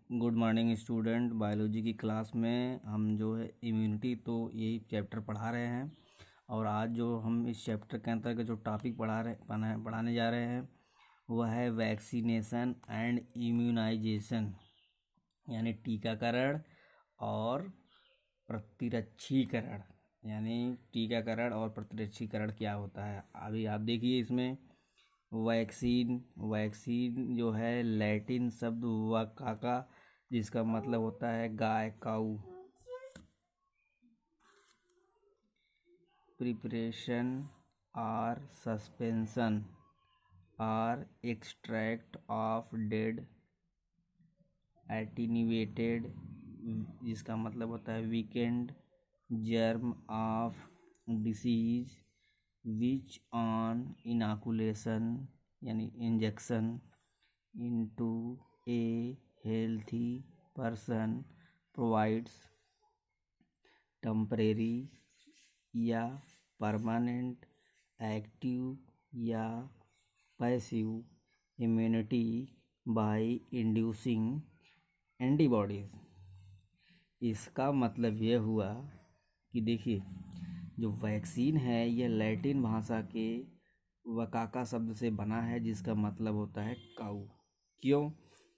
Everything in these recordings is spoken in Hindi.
Good morning student. बायोलॉजी की क्लास में हम जो है इम्यूनिटी तो यही चैप्टर पढ़ा रहे हैं। और आज जो हम इस चैप्टर के अंतर्गत जो टॉपिक पढ़ाने जा रहे हैं वह है वैक्सीनेशन एंड इम्यूनाइजेशन, यानी टीकाकरण और प्रतिरक्षीकरण। यानी टीकाकरण और प्रतिरक्षीकरण क्या होता है, अभी आप देखिए। इसमें वैक्सीन जो है लैटिन शब्द वकाका, जिसका मतलब होता है गाय, काऊ। प्रिपरेशन और सस्पेंशन और एक्सट्रैक्ट ऑफ डेड एटीन्यूएटेड, जिसका मतलब होता है weakened germ of disease which on inoculation, यानी injection into a healthy person provides temporary या परमानेंट एक्टिव या passive immunity by inducing antibodies. इसका मतलब यह हुआ कि देखिए, जो वैक्सीन है यह लैटिन भाषा के वकाका शब्द से बना है, जिसका मतलब होता है काऊ।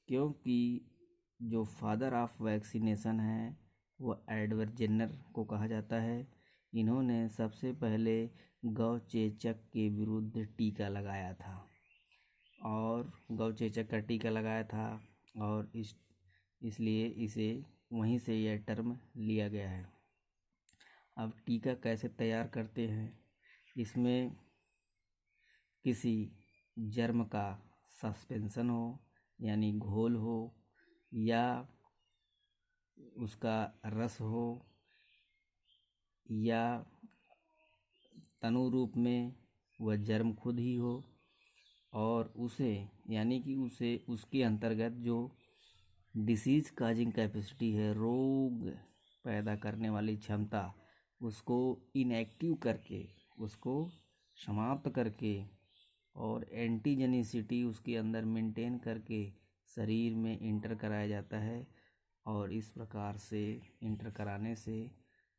क्योंकि जो फादर ऑफ वैक्सीनेशन है वह एडवर्ड जेन्नर को कहा जाता है। इन्होंने सबसे पहले गौ चेचक के विरुद्ध टीका लगाया था और गौ चेचक का टीका लगाया था, और इसलिए इसे वहीं से यह टर्म लिया गया है। अब टीका कैसे तैयार करते हैं, इसमें किसी जर्म का सस्पेंशन हो, यानी घोल हो, या उसका रस हो, या तनु रूप में वह जर्म खुद ही हो, और उसे यानी कि उसे उसके अंतर्गत जो डिसीज काजिंग कैपेसिटी है, रोग पैदा करने वाली क्षमता, उसको इनएक्टिव करके, उसको समाप्त करके, और एंटीजेनिसिटी उसके अंदर मेंटेन करके शरीर में इंटर कराया जाता है। और इस प्रकार से इंटर कराने से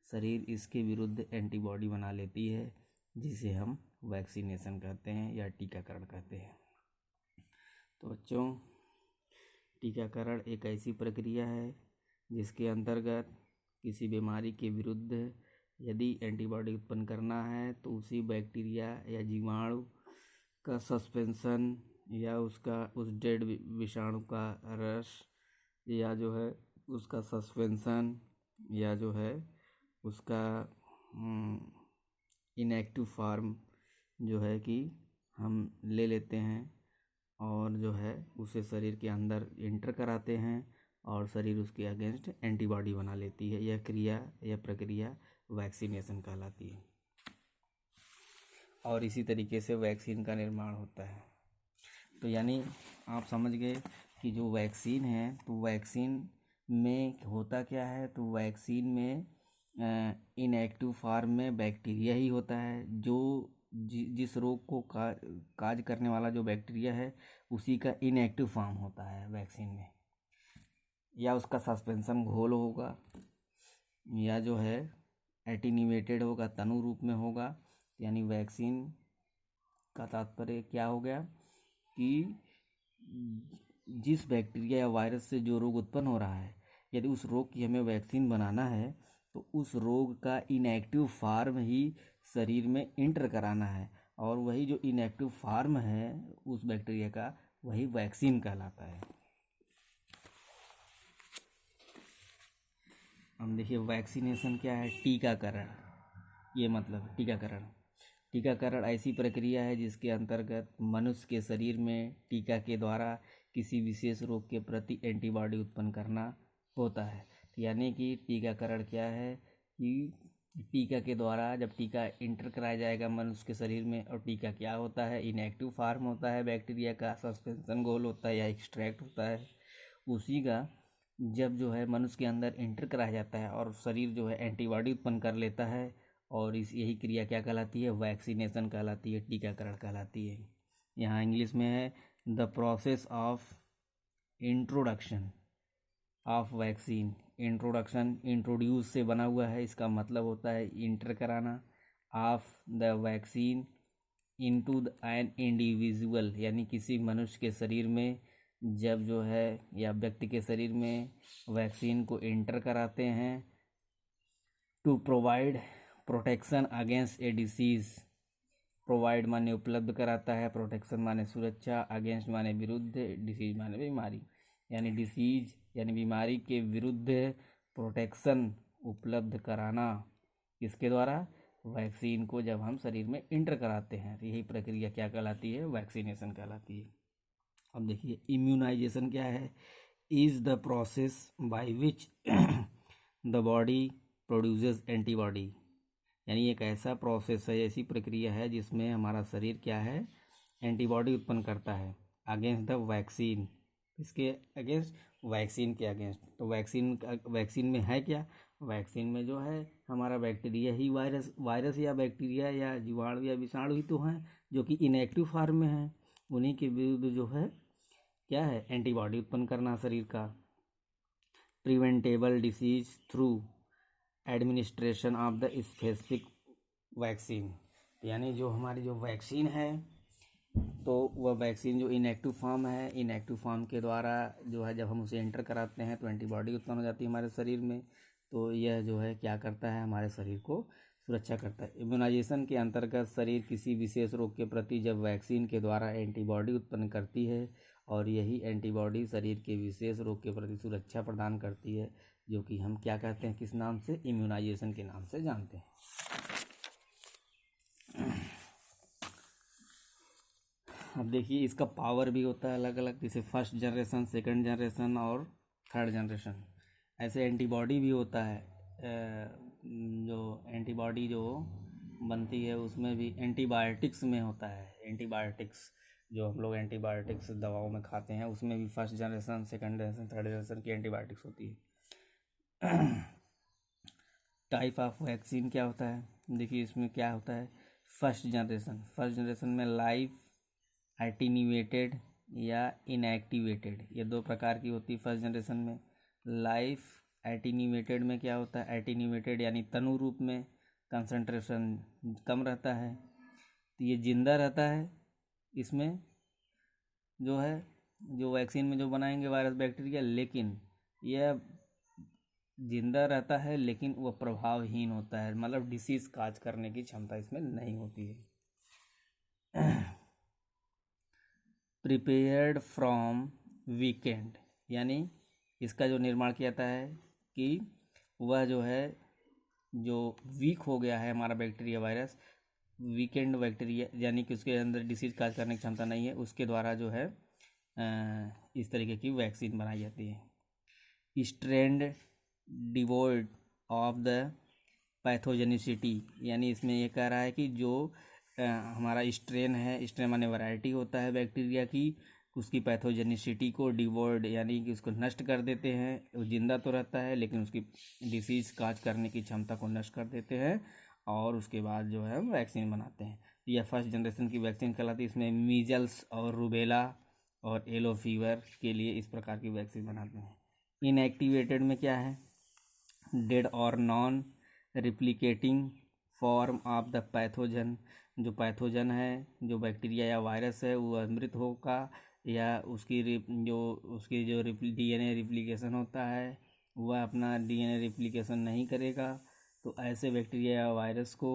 शरीर इसके विरुद्ध एंटीबॉडी बना लेती है, जिसे हम वैक्सीनेशन कहते हैं या टीकाकरण कहते हैं। तो बच्चों, टीकाकरण एक ऐसी प्रक्रिया है जिसके अंतर्गत किसी बीमारी के विरुद्ध यदि एंटीबॉडी उत्पन्न करना है तो उसी बैक्टीरिया या जीवाणु का सस्पेंशन, या उस डेड विषाणु का रस, या जो है उसका सस्पेंशन, या जो है उसका इनएक्टिव फॉर्म जो है कि हम ले लेते हैं, और जो है उसे शरीर के अंदर इंटर कराते हैं, और शरीर उसके अगेंस्ट एंटीबॉडी बना लेती है। यह प्रक्रिया वैक्सीनेशन कहलाती है। और इसी तरीके से वैक्सीन का निर्माण होता है। तो यानी आप समझ गए कि जो वैक्सीन है, तो वैक्सीन में होता क्या है, तो वैक्सीन में इनएक्टिव फॉर्म में बैक्टीरिया ही होता है। जो जिस रोग को काज करने वाला जो बैक्टीरिया है उसी का इनएक्टिव फॉर्म होता है वैक्सीन में, या उसका सस्पेंशन घोल होगा, या जो है एटीन्यूएटेड होगा, तनु रूप में होगा। यानी वैक्सीन का तात्पर्य क्या हो गया कि जिस बैक्टीरिया या वायरस से जो रोग उत्पन्न हो रहा है, यदि उस रोग की हमें वैक्सीन बनाना है तो उस रोग का इनएक्टिव फॉर्म ही शरीर में इंटर कराना है, और वही जो इनएक्टिव फॉर्म है उस बैक्टीरिया का, वही वैक्सीन कहलाता है। हम देखिए वैक्सीनेशन क्या है, टीकाकरण। ये मतलब टीकाकरण ऐसी प्रक्रिया है जिसके अंतर्गत मनुष्य के शरीर में टीका के द्वारा किसी विशेष रोग के प्रति एंटीबॉडी उत्पन्न करना होता है। यानी कि टीकाकरण क्या है कि टीका के द्वारा जब टीका इंटर कराया जाएगा मनुष्य के शरीर में, और टीका क्या होता है, इनएक्टिव फॉर्म होता है बैक्टीरिया का, सस्पेंशन घोल होता है या एक्सट्रैक्ट होता है, उसी का जब जो है मनुष्य के अंदर इंटर कराया जाता है और शरीर जो है एंटीबॉडी उत्पन्न कर लेता है, और यही क्रिया क्या कहलाती है, वैक्सीनेशन कहलाती है, टीकाकरण कहलाती है। यहाँ इंग्लिश में है the process of introduction of vaccine. Introduction, introduce से बना हुआ है, इसका मतलब होता है इंटर कराना। Of the vaccine into an individual, यानी किसी मनुष्य के शरीर में जब जो है या व्यक्ति के शरीर में वैक्सीन को इंटर कराते हैं to provide protection against a disease. Provide माने उपलब्ध कराता है, प्रोटेक्शन माने सुरक्षा, अगेंस्ट माने विरुद्ध, डिसीज माने बीमारी। यानी डिसीज यानी बीमारी के विरुद्ध प्रोटेक्शन उपलब्ध कराना किसके द्वारा? वैक्सीन को जब हम शरीर में इंटर कराते हैं तो यही प्रक्रिया क्या कहलाती है? वैक्सीनेशन कहलाती है। अब देखिए इम्यूनाइजेशन क्या है? Is the process by which the body produces antibody, यानी एक ऐसा प्रोसेस है, ऐसी प्रक्रिया है जिसमें हमारा शरीर क्या है? एंटीबॉडी उत्पन्न करता है अगेंस्ट द वैक्सीन। इसके अगेंस्ट? वैक्सीन के अगेंस्ट। तो वैक्सीन में है क्या? वैक्सीन में जो है हमारा बैक्टीरिया ही, वायरस या बैक्टीरिया या जीवाणु या विषाणु ही तो हैं जो कि इनएक्टिव फॉर्म में हैं। उन्हीं के विरुद्ध जो है क्या है? एंटीबॉडी उत्पन्न करना शरीर का। Preventable disease through administration of the specific vaccine, यानी जो हमारी जो वैक्सीन है तो वह वैक्सीन जो इनएक्टिव फॉर्म है, इनएक्टिव फॉर्म के द्वारा जो है जब हम उसे एंटर कराते हैं तो एंटीबॉडी उत्पन्न हो जाती है हमारे शरीर में। तो यह जो है क्या करता है? हमारे शरीर को सुरक्षा करता है। इम्यूनाइजेशन के अंतर्गत शरीर किसी विशेष रोग के प्रति जब वैक्सीन के द्वारा एंटीबॉडी उत्पन्न करती है और यही एंटीबॉडी शरीर के विशेष रोग के प्रति सुरक्षा प्रदान करती है, जो कि हम क्या कहते हैं? किस नाम से? इम्यूनाइजेशन के नाम से जानते हैं। अब देखिए इसका पावर भी होता है अलग अलग, जैसे फर्स्ट जनरेशन, सेकंड जनरेशन और थर्ड जनरेशन। ऐसे एंटीबॉडी भी होता है, जो एंटीबॉडी जो बनती है उसमें भी एंटीबायोटिक्स में होता है। एंटीबायोटिक्स जो हम लोग एंटीबायोटिक्स दवाओं में खाते हैं उसमें भी first generation, second generation, third generation की एंटीबायोटिक्स होती है। टाइप ऑफ वैक्सीन क्या होता है? देखिए इसमें क्या होता है? फर्स्ट जनरेशन में लाइव एटीन्यूएटेड या इनएक्टिवेटेड, ये दो प्रकार की होती है फर्स्ट जनरेशन में। लाइफ एटीन्यूएटेड में क्या होता है? एटीन्यूएटेड यानी तनु रूप में कंसंट्रेशन कम रहता है, तो ये जिंदा रहता है। इसमें जो है जो वैक्सीन में जो बनाएंगे वायरस बैक्टीरिया, लेकिन यह जिंदा रहता है लेकिन वह प्रभावहीन होता है, मतलब डिसीज काज करने की क्षमता इसमें नहीं होती है। प्रिपेयर्ड फ्रॉम वीकेंड, यानी इसका जो निर्माण किया जाता है कि वह जो है जो वीक हो गया है हमारा बैक्टीरिया वायरस, वीकेंड बैक्टीरिया यानी कि उसके अंदर डिसीज काज करने की क्षमता नहीं है, उसके द्वारा जो है इस तरीके की वैक्सीन बनाई जाती है। स्ट्रेंड डिवोइड ऑफ द पैथोजेनिसिटी, यानी इसमें ये कह रहा है कि जो हमारा स्ट्रेन है, स्ट्रेन माने वैरायटी होता है बैक्टीरिया की, उसकी पैथोजेनिसिटी को डिवॉइड यानी कि उसको नष्ट कर देते हैं। वो जिंदा तो रहता है लेकिन उसकी डिसीज काज करने की क्षमता को नष्ट कर देते हैं और उसके बाद जो है वैक्सीन बनाते हैं। यह फर्स्ट जनरेशन की वैक्सीन कहलाती है। इसमें मीजल्स और रूबेला और येलो फीवर के लिए इस प्रकार की वैक्सीन बनाते हैं। इनएक्टिवेटेड में क्या है? डेड और non replicating form of the pathogen, जो पैथोजन है, जो बैक्टीरिया या वायरस है, वो मृत होगा या उसकी जो डीएनए रिप्लिकेशन होता है वह अपना डीएनए रिप्लिकेशन नहीं करेगा। तो ऐसे बैक्टीरिया या वायरस को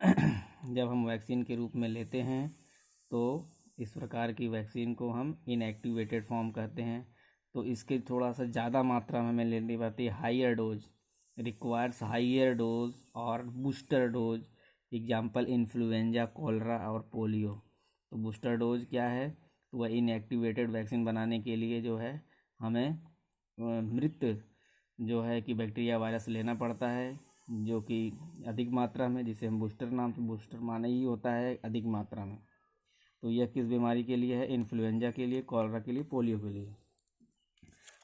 जब हम वैक्सीन के रूप में लेते हैं तो इस प्रकार की वैक्सीन को हम इनएक्टिवेटेड फॉर्म कहते हैं। तो इसके थोड़ा सा ज़्यादा मात्रा में हमें लेनी पड़ती है। Higher dose requires higher dose और booster dose, example influenza, cholera और पोलियो। तो बूस्टर डोज क्या है? तो वह इनएक्टिवेटेड वैक्सीन बनाने के लिए जो है हमें मृत जो है कि बैक्टीरिया वायरस लेना पड़ता है, जो कि अधिक मात्रा में, जिसे हम बूस्टर नाम से, बूस्टर माने ही होता है अधिक मात्रा में। तो यह किस बीमारी के लिए है? इन्फ्लुएंजा के लिए, कोलरा के लिए, पोलियो के लिए।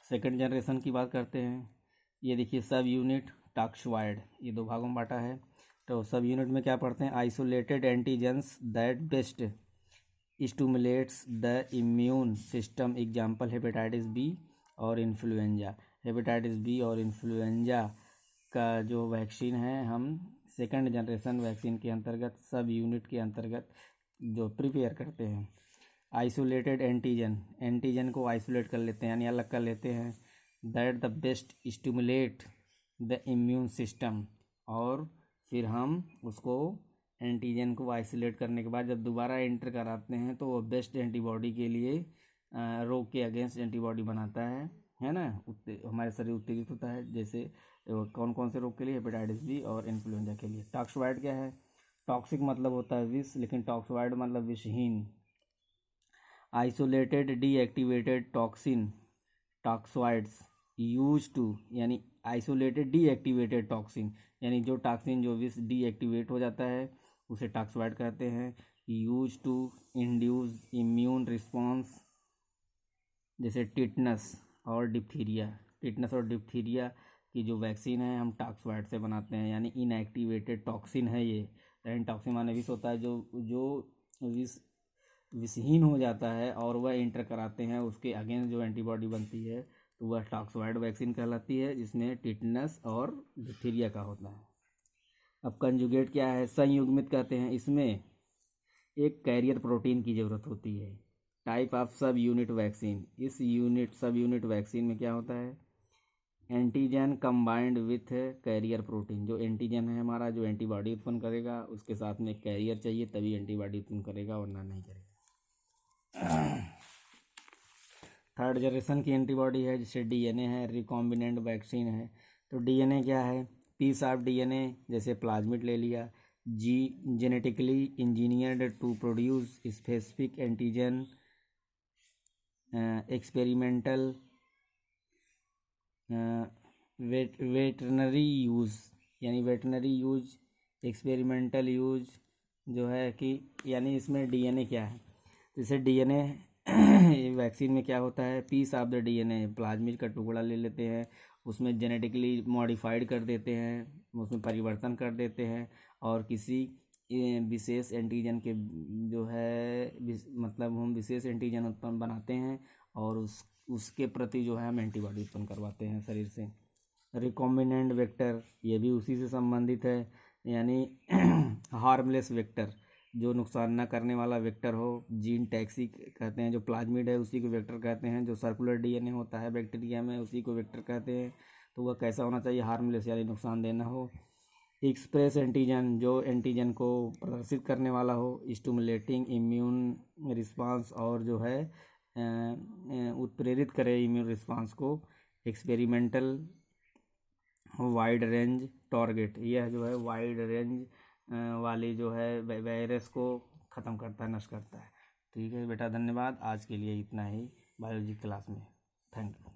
सेकंड जनरेशन की बात करते हैं। ये देखिए सब यूनिट टॉक्सवाइड, ये दो भागों में बांटा है। तो सब यूनिट में क्या पढ़ते हैं? Isolated antigens that best stimulates the immune system, example hepatitis B और इन्फ्लुएंजा। हेपेटाइटिस बी और इन्फ्लुएंजा का जो वैक्सीन है हम सेकंड जनरेशन वैक्सीन के अंतर्गत सब यूनिट के अंतर्गत जो प्रिपेयर करते हैं। आइसोलेटेड एंटीजन को आइसोलेट कर लेते हैं यानी अलग कर लेते हैं। That the best stimulate the immune system, और फिर हम उसको एंटीजन को आइसोलेट करने के बाद जब दोबारा एंटर कराते हैं तो वो बेस्ट एंटीबॉडी के लिए रोग के अगेंस्ट एंटीबॉडी बनाता है ना। हमारे शरीर उत्तेजित होता है, जैसे कौन कौन से रोग के लिए, हेपेटाइटिस बी और इन्फ्लुएंजा के लिए। टॉक्सोइड क्या है? टॉक्सिक मतलब होता है विष, लेकिन टॉक्सोइड मतलब विषहीन। Isolated deactivated toxin toxoids use to, यानी आइसोलेटेड डीएक्टिवेटेड टॉक्सिन यानी जो टॉक्सिन जो विष डीएक्टिवेट हो जाता है उसे टॉक्सोइड कहते हैं। Use to induce immune response, जैसे टिटनस और डिप्थीरिया की जो वैक्सीन है हम टॉक्सोइड से बनाते हैं, यानी इनएक्टिवेटेड टॉक्सिन है ये। यानी टॉक्सिन माने विष होता है जो विषहीन हो जाता है और वह इंटर कराते हैं, उसके अगेंस्ट जो एंटीबॉडी बनती है तो वह टॉक्सोइड वैक्सीन कहलाती है, जिसमें टिटनस और डिप्थीरिया का होता है। अब कंजुगेट क्या है? संयुग्मित कहते हैं। इसमें एक कैरियर प्रोटीन की ज़रूरत होती है। टाइप ऑफ सब यूनिट वैक्सीन, इस सब यूनिट वैक्सीन में क्या होता है? Antigen combined with carrier protein, जो एंटीजन है हमारा जो एंटीबॉडी उत्पन्न करेगा उसके साथ में कैरियर चाहिए तभी एंटीबॉडी उत्पन्न करेगा, वरना नहीं करेगा। थर्ड जनरेशन की एंटीबॉडी है, जैसे डीएनए है, रिकॉम्बिनेंट वैक्सीन है। तो डीएनए क्या है? पीस ऑफ डीएनए, जैसे प्लाज्मिड ले लिया, genetically engineered to produce specific antigen, experimental veterinary use, यानी वेटरनरी यूज, एक्सपेरिमेंटल यूज जो है कि यानी इसमें डीएनए क्या है? जैसे डीएनए वैक्सीन में क्या होता है? Piece of the DNA, plasmid का टुकड़ा ले लेते हैं, उसमें जेनेटिकली मॉडिफाइड कर देते हैं, उसमें परिवर्तन कर देते हैं और किसी विशेष एंटीजन के जो है मतलब हम विशेष एंटीजन उत्पन्न बनाते हैं और उसके प्रति जो है हम एंटीबॉडी उत्पन्न करवाते हैं शरीर से। रिकॉम्बिनेंट वेक्टर, ये भी उसी से संबंधित है, यानी हार्मलेस वेक्टर, जो नुकसान न करने वाला वेक्टर हो। जीन टैक्सी कहते हैं, जो प्लाज्मिड है उसी को वेक्टर कहते हैं। जो सर्कुलर डीएनए होता है बैक्टीरिया में उसी को वेक्टर कहते हैं। तो वह कैसा होना चाहिए? हार्मलेस, यानी नुकसानदेह ना हो। एक्सप्रेस एंटीजन, जो एंटीजन को प्रदर्शित करने वाला हो, स्टिमुलेटिंग इम्यून रिस्पांस, और जो है उत्प्रेरित करे इम्यून रिस्पांस को। एक्सपेरिमेंटल वाइड रेंज टारगेट, यह जो है वाइड रेंज वाली जो है वायरस को ख़त्म करता है, नष्ट करता है। ठीक है बेटा, धन्यवाद। आज के लिए इतना ही बायोलॉजी क्लास में। Thank you.